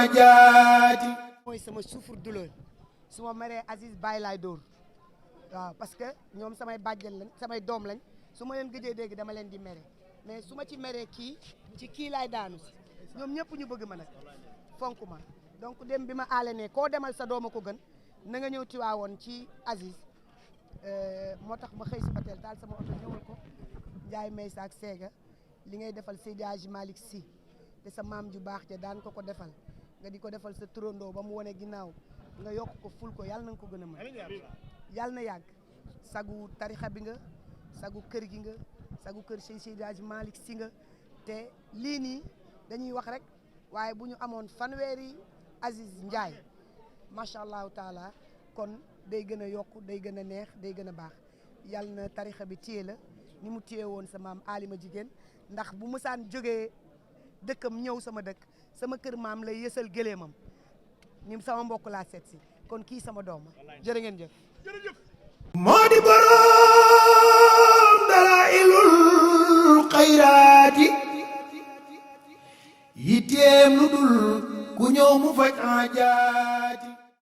hajaati mooy sama souffre-douleur su ma meree Aziz bàyyi laay dóor waaw parce que ñoom samay bàjjen lañ samay doom lañ su ma leen gëjee dégg dama leen di mere mais su ma ci meree kii ci kii laay daanu si ñoom ñëpp ñu bëgg ma nag fonk ma donc dem bi ma aale ne koo demal sa dooma ko gën na nga ñëw Tiwaawoon ci Aziz moo tax ma xëy si hôtel daal sama oto ñëwal ko Ndiaye Maysa ak Séga li ngay defal Seydi Hadji Malick Sy te sa maam ju baax ja daan ko defal nga di ko defal sa turandoo ba mu wane ginnaaw nga yokk ko ful ko yàlla na nga ko gën a mën yàlla na yàgg sagu tarixa bi nga sagu kër gi nga sagu kër Seydi Hadji Malick Sy nga te lii nii dañuy wax rek waaye bu ñu amoon fanweeri Aziz Ndiaye macha allahu taala kon day gën a yokk day gën a neex day gën a baax yàlla na tarixa bi téye la ni mu téye woon sa maam Alima jigéen ndax bu mësaan jógee dëkkam ñëw sama dëkk sama kër maam lay yësal gëléemam ni sama mbokk laa seet si kon kii sama doom jërë ngeen jëf moo di boroom dalailul xayraati yitteem lu dul ku ñëw mu faj hajaati